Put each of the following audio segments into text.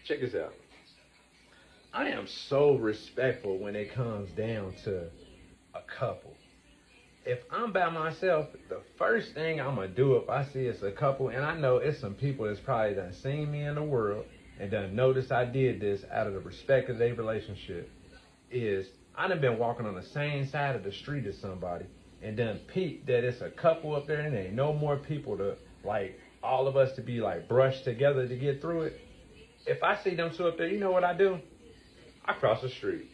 Check this out. I am so respectful when it comes down to a couple. If I'm by myself, the first thing I'm going to do if I see it's a couple, and I know it's some people that's probably done seen me in the world and done noticed I did this out of the respect of their relationship, is I done been walking on the same side of the street as somebody and done peeped that it's a couple up there and there ain't no more people to, like, all of us to be, like, brushed together to get through it. If I see them two up there, you know what I do? I cross the street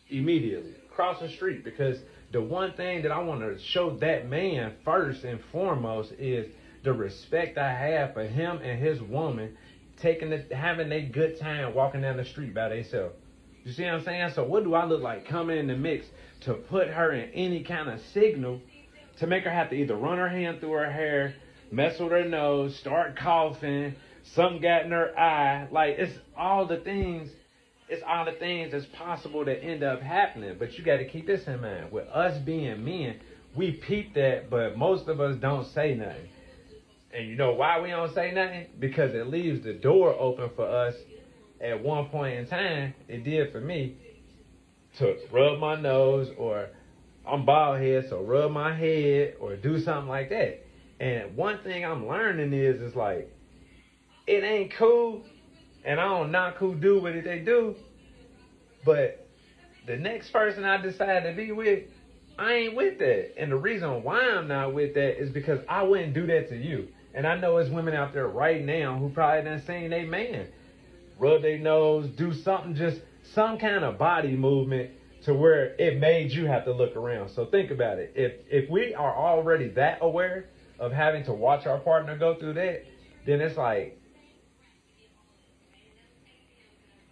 immediately. Cross the street, because the one thing that I want to show that man first and foremost is the respect I have for him and his woman having a good time walking down the street by themselves. You see what I'm saying? So what do I look like coming in the mix to put her in any kind of signal to make her have to either run her hand through her hair, mess with her nose, start coughing, something got in her eye? Like, it's all the things that's possible that end up happening. But you got to keep this in mind. With us being men, we peep that, but most of us don't say nothing. And you know why we don't say nothing? Because it leaves the door open for us at one point in time. It did for me to rub my nose, or I'm bald head, so rub my head or do something like that. And one thing I'm learning is like, it ain't cool. And I don't knock who do what they do. But the next person I decide to be with, I ain't with that. And the reason why I'm not with that is because I wouldn't do that to you. And I know there's women out there right now who probably done seen they man rub their nose, do something, just some kind of body movement to where it made you have to look around. So think about it. If we are already that aware of having to watch our partner go through that, then it's like,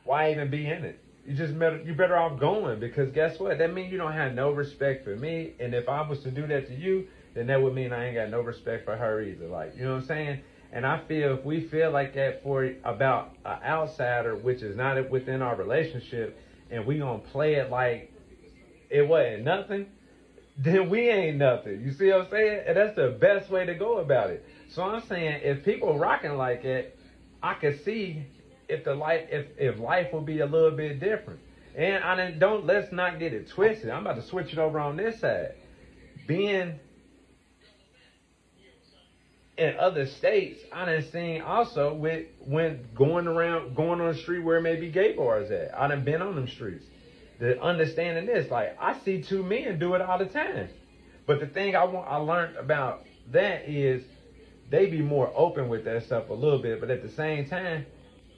why even be in it? You better off going, because guess what? That means you don't have no respect for me. And if I was to do that to you, then that would mean I ain't got no respect for her either. Like, you know what I'm saying? And I feel if we feel like that about an outsider, which is not within our relationship, and we gonna play it like it wasn't nothing, then we ain't nothing. You see what I'm saying? And that's the best way to go about it. So I'm saying, if people rocking like that, I could see if life will be a little bit different. And let's not get it twisted. I'm about to switch it over on this side. Being in other states, I done seen also when going on the street where maybe gay bars at. I done been on them streets. The understanding this, like, I see two men do it all the time. But the thing I learned about that is they be more open with that stuff a little bit, but at the same time,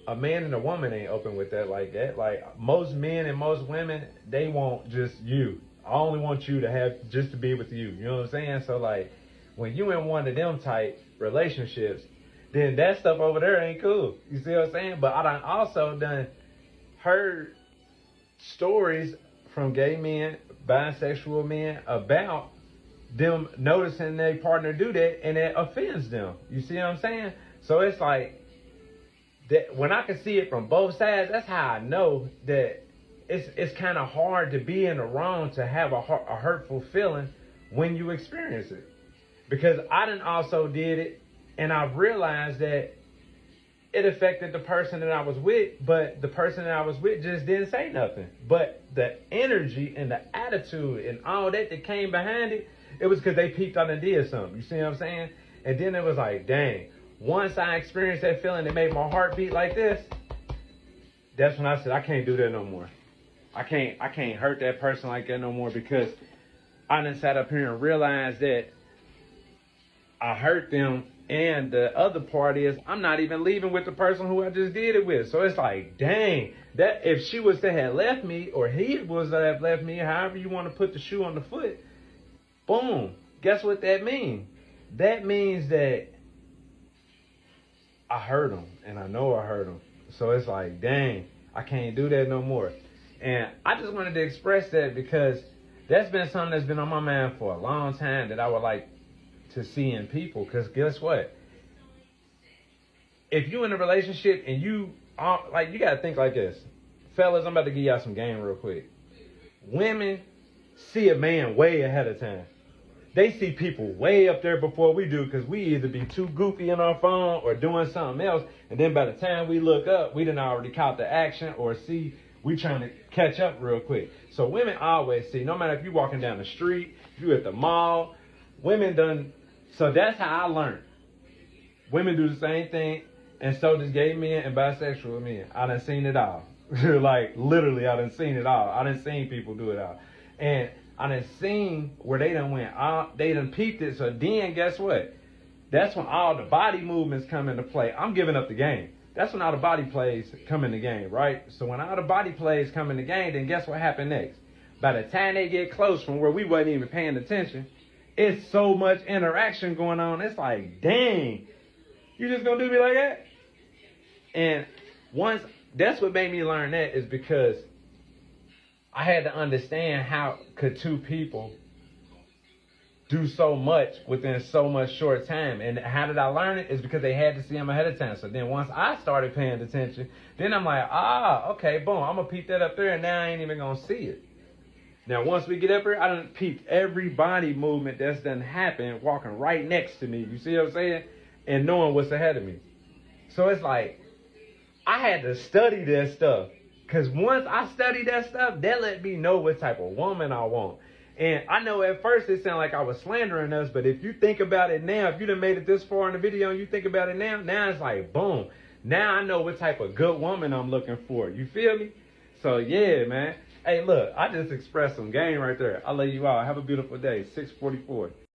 a man and a woman ain't open with that like that. Like, most men and most women, they want just you. I only want you to be with you. You know what I'm saying? So, like, when you in one of them type relationships, then that stuff over there ain't cool. You see what I'm saying? But I done also heard stories from gay men, bisexual men, about them noticing their partner do that, and it offends them. You see what I'm saying? So it's like, that when I can see it from both sides, that's how I know that it's kind of hard to be in the wrong, to have a hurtful feeling when you experience it. Because I done also did it, and I realized that it affected the person that I was with, but the person that I was with just didn't say nothing. But the energy and the attitude and all that came behind it, it was because they peeped out and did something. You see what I'm saying? And then it was like, dang. Once I experienced that feeling that made my heart beat like this, that's when I said, I can't do that no more. I can't hurt that person like that no more, because I done sat up here and realized that I hurt them, and the other part is I'm not even leaving with the person who I just did it with. So it's like, dang, that if she was to have left me, or he was to have left me, however you want to put the shoe on the foot, boom, guess what that means? That means that I hurt him, and I know I hurt him. So it's like, dang, I can't do that no more. And I just wanted to express that, because that's been something that's been on my mind for a long time, that I would like to see in people. Because guess what? If you in a relationship and you got to think like this. Fellas, I'm about to give y'all some game real quick. Women see a man way ahead of time. They see people way up there before we do because we either be too goofy in our phone or doing something else. And then by the time we look up, we done already caught the action or see we trying to catch up real quick. So women always see, no matter if you walking down the street, if you at the mall, women done. So that's how I learned. Women do the same thing, and so does gay men and bisexual men. I done seen it all. Like, literally, I done seen it all. I done seen people do it all. And I done seen where they done went, they done peeped it. So then, guess what? That's when all the body movements come into play. I'm giving up the game. That's when all the body plays come in the game, right? So when all the body plays come in the game, then guess what happened next? By the time they get close from where we wasn't even paying attention, it's so much interaction going on. It's like, dang, you just gonna do me like that? And once, that's what made me learn that, is because I had to understand how could two people do so much within so much short time. And how did I learn it? Is because they had to see them ahead of time. So then once I started paying attention, then I'm like, okay, boom, I'm gonna peep that up there, and now I ain't even gonna see it. Now, once we get up here, I done peeped every body movement that's done happened walking right next to me. You see what I'm saying? And knowing what's ahead of me. So it's like, I had to study that stuff. Because once I studied that stuff, that let me know what type of woman I want. And I know at first it sounded like I was slandering us, but if you think about it now, if you done made it this far in the video and you think about it now it's like, boom. Now I know what type of good woman I'm looking for. You feel me? So yeah, man. Hey, look, I just expressed some game right there. I love you all. Have a beautiful day. 6:44.